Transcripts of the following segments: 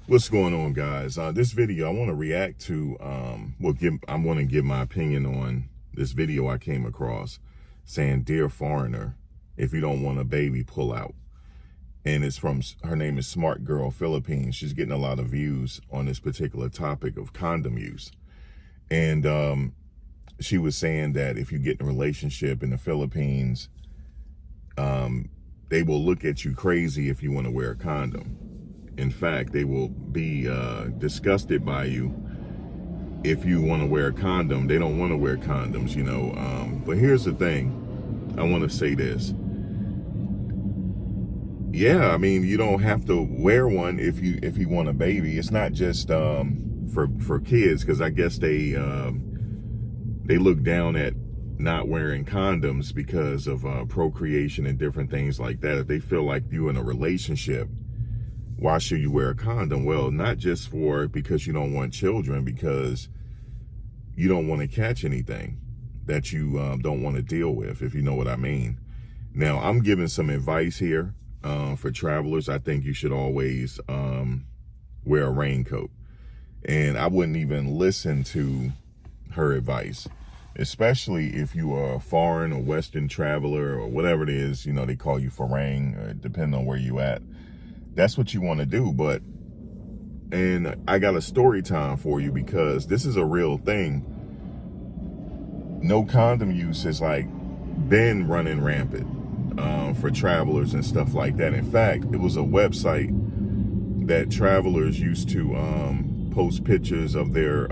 What's going on, guys? This video I want to react to. I want to give my opinion on this video I came across saying, "Dear foreigner, if you don't want a baby, pull out." And it's from, her name is Smart Girl Philippines. She's getting a lot of views on this particular topic of condom use. And she was saying that if you get in a relationship in the Philippines, they will look at you crazy if you want to wear a condom. In fact, they will be disgusted by you if you want to wear a condom. They don't want to wear condoms, you know. But here's the thing. I want to say this. Yeah, I mean, you don't have to wear one if you want a baby. It's not just for kids, because I guess they look down at not wearing condoms because of procreation and different things like that. If they feel like you're in a relationship, why should you wear a condom? Well, not just because you don't want children, because you don't want to catch anything that you don't want to deal with, if you know what I mean. Now, I'm giving some advice here for travelers. I think you should always wear a raincoat. And I wouldn't even listen to her advice, especially if you are a foreign or Western traveler or whatever it is, you know, they call you farang, or depending on where you at. That's what you want to do. And I got a story time for you, because this is a real thing. No condom use has like been running rampant for travelers and stuff like that. In fact, it was a website that travelers used to post pictures of their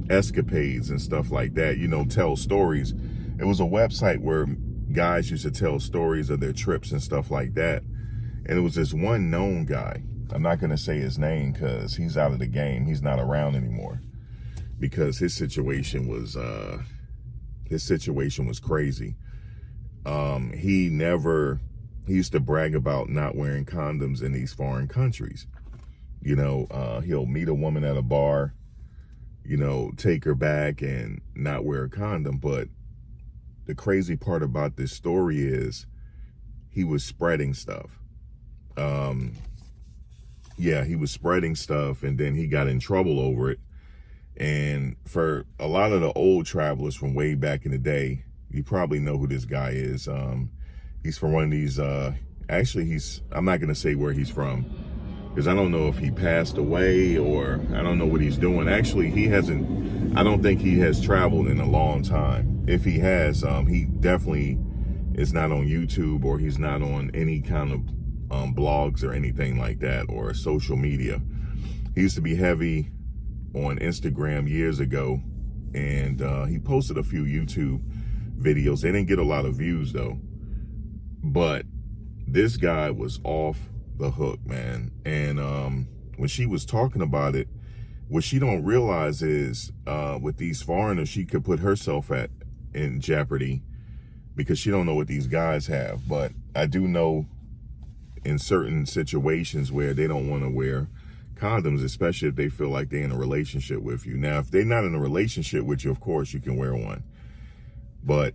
escapades and stuff like that, you know, tell stories. It was a website where guys used to tell stories of their trips and stuff like that. And it was this one known guy. I'm not going to say his name because he's out of the game. He's not around anymore, because his situation was crazy. He used to brag about not wearing condoms in these foreign countries. You know, he'll meet a woman at a bar, you know, take her back and not wear a condom. But the crazy part about this story is he was spreading stuff. Yeah, he was spreading stuff, and then he got in trouble over it. And for a lot of the old travelers from way back in the day, you probably know who this guy is. He's from one of these, actually I'm not going to say where he's from, because I don't know if he passed away or I don't know what he's doing. Actually, I don't think he has traveled in a long time. If he has, he definitely is not on YouTube, or he's not on any kind of blogs or anything like that, or social media. He used to be heavy on Instagram years ago, and he posted a few YouTube videos. They didn't get a lot of views though, but this guy was off the hook, man. And when she was talking about it, what she don't realize is with these foreigners, she could put herself in jeopardy, because she don't know what these guys have. But I do know in certain situations where they don't want to wear condoms, especially if they feel like they're in a relationship with you. Now, if they're not in a relationship with you, of course you can wear one. But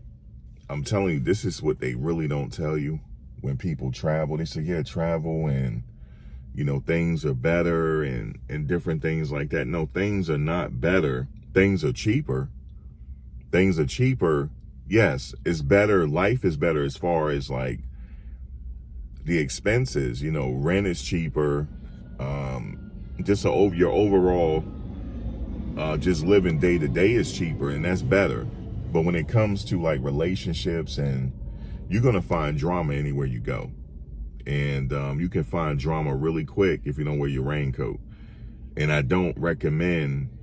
I'm telling you, this is what they really don't tell you when people travel. They say, yeah, travel and, you know, things are better and different things like that. No, things are not better. Things are cheaper. Things are cheaper. Yes, it's better. Life is better as far as like the expenses, you know, rent is cheaper. Just your overall, just living day to day is cheaper, and that's better. But when it comes to like relationships, and you're going to find drama anywhere you go. And you can find drama really quick if you don't wear your raincoat. And I don't recommend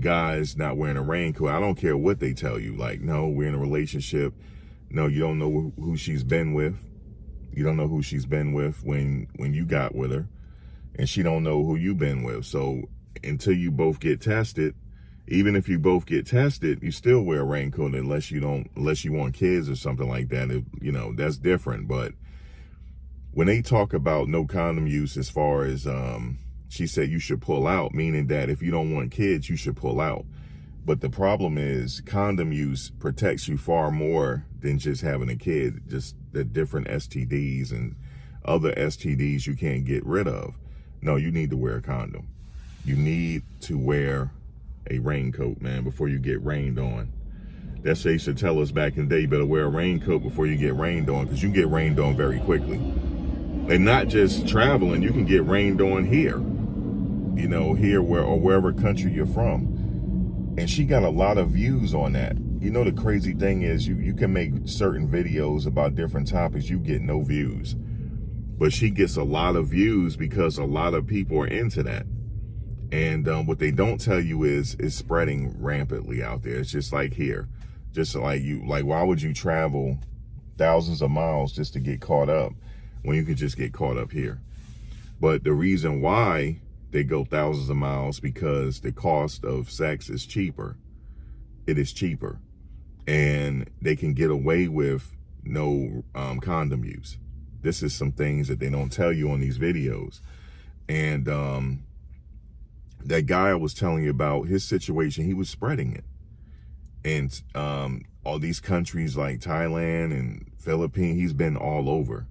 guys not wearing a raincoat. I don't care what they tell you. Like, no, we're in a relationship. No, you don't know who she's been with. You don't know who she's been with when you got with her, and she don't know who you've been with. So until you both get tested, even if you both get tested, you still wear a raincoat unless you want kids or something like that. You know, that's different. But when they talk about no condom use, as far as she said you should pull out, meaning that if you don't want kids, you should pull out. But the problem is condom use protects you far more than just having a kid, just the different STDs and other STDs you can't get rid of. No, you need to wear a condom. You need to wear a raincoat, man, before you get rained on. That's what they used to tell us back in the day. You better wear a raincoat before you get rained on, because you get rained on very quickly. And not just traveling, you can get rained on here, here or wherever country you're from. And she got a lot of views on that. The crazy thing is you can make certain videos about different topics, you get no views. But she gets a lot of views because a lot of people are into that. And what they don't tell you is spreading rampantly out there. It's just like here. Just like why would you travel thousands of miles just to get caught up when you could just get caught up here? But the reason why they go thousands of miles, because the cost of sex is cheaper. It is cheaper. And they can get away with no condom use. This is some things that they don't tell you on these videos. And that guy I was telling you about, his situation, he was spreading it. And all these countries like Thailand and Philippines, he's been all over.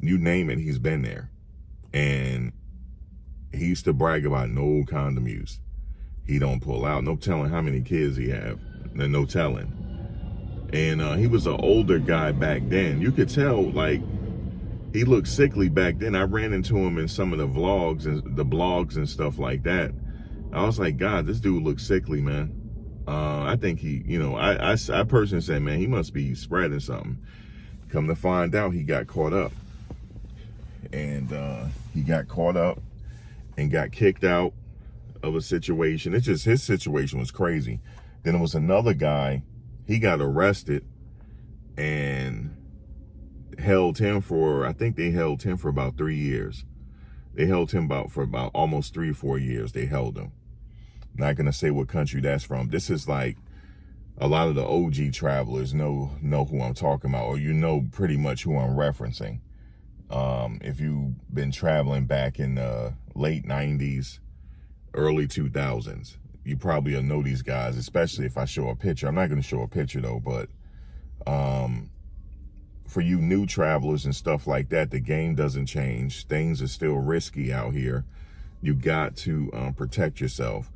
You name it, he's been there. And he used to brag about no condom use. He don't pull out. No telling how many kids he have. No telling. And he was an older guy back then. You could tell, he looked sickly back then. I ran into him in some of the vlogs and the blogs and stuff like that. I was like, God, this dude looks sickly, man. I think he, I personally said, man, he must be spreading something. Come to find out, he got caught up. And he got caught up and got kicked out of a situation. It's just, his situation was crazy. Then there was another guy, he got arrested and held him for, I think they held him for about 3 years. They held him for about almost 3 or 4 years. They held him. Not going to say what country that's from. This is like, a lot of the OG travelers know who I'm talking about, or pretty much who I'm referencing. If you've been traveling back in the late 90s, early 2000s, you probably know these guys, especially if I show a picture. I'm not going to show a picture though, but for you new travelers and stuff like that, the game doesn't change. Things are still risky out here. You got to protect yourself.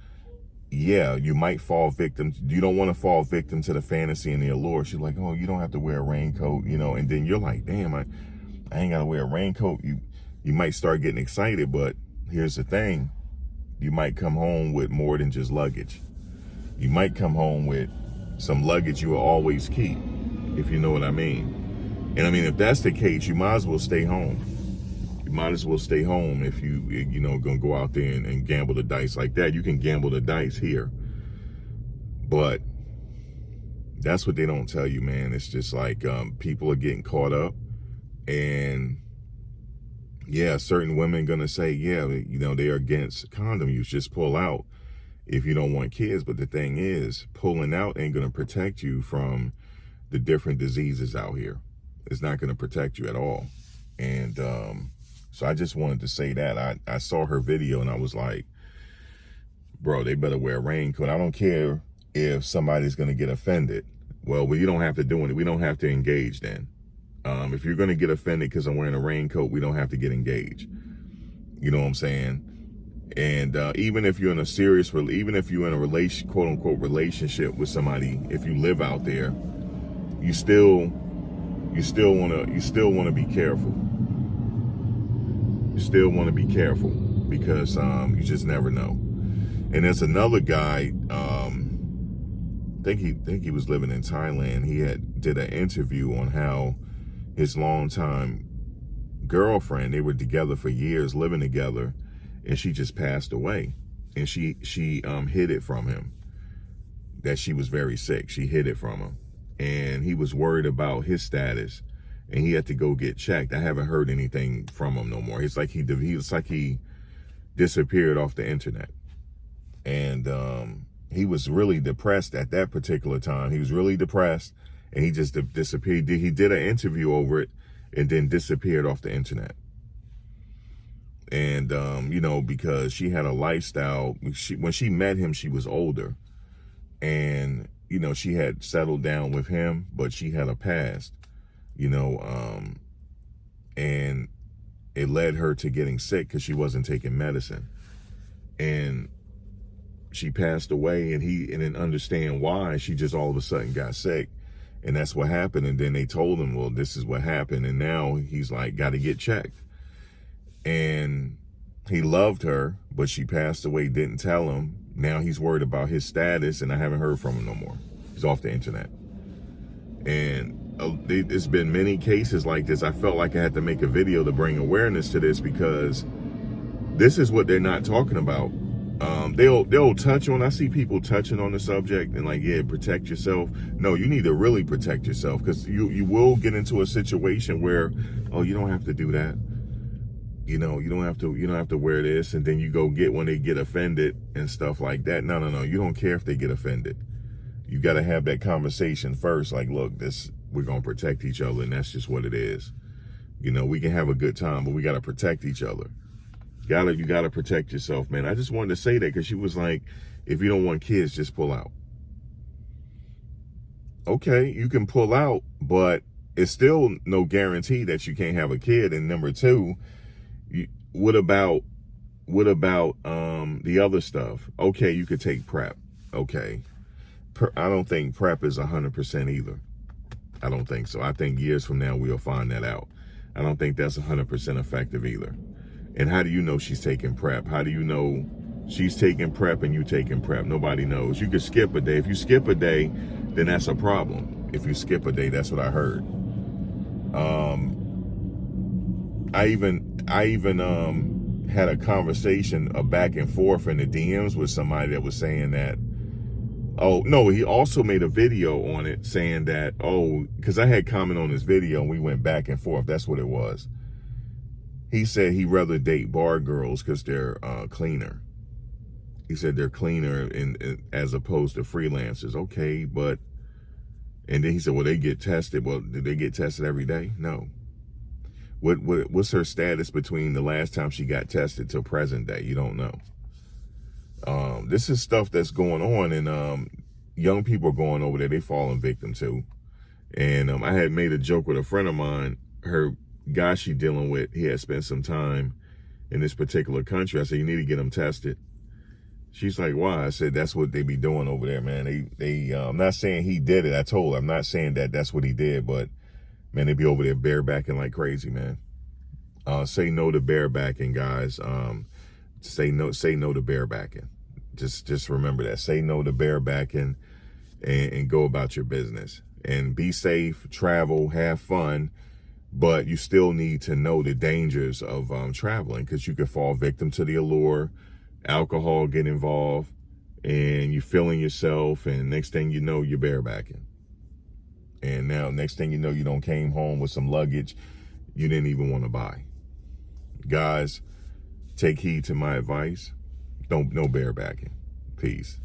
Yeah, you might fall victim. You don't want to fall victim to the fantasy and the allure. She's like, oh, you don't have to wear a raincoat, and then you're like, damn, I ain't got to wear a raincoat. You might start getting excited, but here's the thing. You might come home with more than just luggage. You might come home with some luggage you will always keep, if you know what I mean. And I mean, if that's the case, you might as well stay home. You might as well stay home if gonna go out there and gamble the dice like that. You can gamble the dice here. But that's what they don't tell you, man. It's just like people are getting caught up. And yeah, certain women gonna say, yeah, they're against condom use. Just pull out if you don't want kids. But the thing is, pulling out ain't gonna protect you from the different diseases out here. It's not gonna protect you at all. And so I just wanted to say that. I saw her video and I was like, bro, they better wear a raincoat. I don't care if somebody's gonna get offended. Well, you don't have to do it. We don't have to engage then. If you're going to get offended because I'm wearing a raincoat, we don't have to get engaged. You know what I'm saying? And even if you're in a serious, even if you're in a quote unquote relationship with somebody, if you live out there, you still want to be careful. You still want to be careful because you just never know. And there's another guy. I think he was living in Thailand. He did an interview on how his longtime girlfriend, they were together for years, living together, and she just passed away. And she hid it from him, that she was very sick. She hid it from him. And he was worried about his status, and he had to go get checked. I haven't heard anything from him no more. It's like he disappeared off the internet. And he was really depressed at that particular time. He was really depressed. And he just disappeared. He did an interview over it and then disappeared off the internet. And, because she had a lifestyle. When she met him, she was older. And, she had settled down with him, but she had a past, and it led her to getting sick because she wasn't taking medicine. And she passed away, and he didn't understand why. She just all of a sudden got sick. And that's what happened. And then they told him, well, this is what happened. And now he's like, got to get checked. And he loved her, but she passed away, didn't tell him. Now he's worried about his status, and I haven't heard from him no more. He's off the internet. And there's been many cases like this. I felt like I had to make a video to bring awareness to this, because this is what they're not talking about. They'll touch on, I see people touching on the subject and like, yeah, protect yourself. No, you need to really protect yourself, because you will get into a situation where, oh, you don't have to do that. You know, you don't have to wear this, and then you go get when they get offended and stuff like that. No, you don't care if they get offended. You got to have that conversation first. Like, look, we're going to protect each other, and that's just what it is. You know, we can have a good time, but we got to protect each other. You got to protect yourself, man. I just wanted to say that, because she was like, if you don't want kids, just pull out. Okay, you can pull out, but it's still no guarantee that you can't have a kid. And number two, what about the other stuff? Okay, you could take PrEP. Okay. I don't think PrEP is 100% either. I don't think so. I think years from now we'll find that out. I don't think that's 100% effective either. And how do you know she's taking PrEP? How do you know she's taking PrEP and you taking PrEP? Nobody knows. You could skip a day. If you skip a day, then that's a problem. If you skip a day, that's what I heard. I even had a conversation, a back and forth in the DMs with somebody that was saying that, oh, no, he also made a video on it saying that, oh, because I had comment on this video and we went back and forth. That's what it was. He said he'd rather date bar girls because they're cleaner. He said they're cleaner as opposed to freelancers. Okay, but, and then he said, well, they get tested. Well, did they get tested every day? No. What's her status between the last time she got tested till present day? You don't know. This is stuff that's going on, and young people are going over there. They falling victim to. And I had made a joke with a friend of mine. Her guy she dealing with, he had spent some time in this particular country. I said, you need to get him tested. She's like, why? I said, that's what they be doing over there, man. They I'm not saying he did it. I told her, I'm not saying that that's what he did, but man, they be over there barebacking like crazy, man. Say no to barebacking, guys. Say no to barebacking. Just remember that. Say no to barebacking and go about your business. And be safe, travel, have fun, but you still need to know the dangers of traveling, because you could fall victim to the allure, alcohol get involved, and you're feeling yourself, and next thing you know, you're barebacking. And now, next thing you know, you don't came home with some luggage you didn't even want to buy. Guys, take heed to my advice. No barebacking. Peace.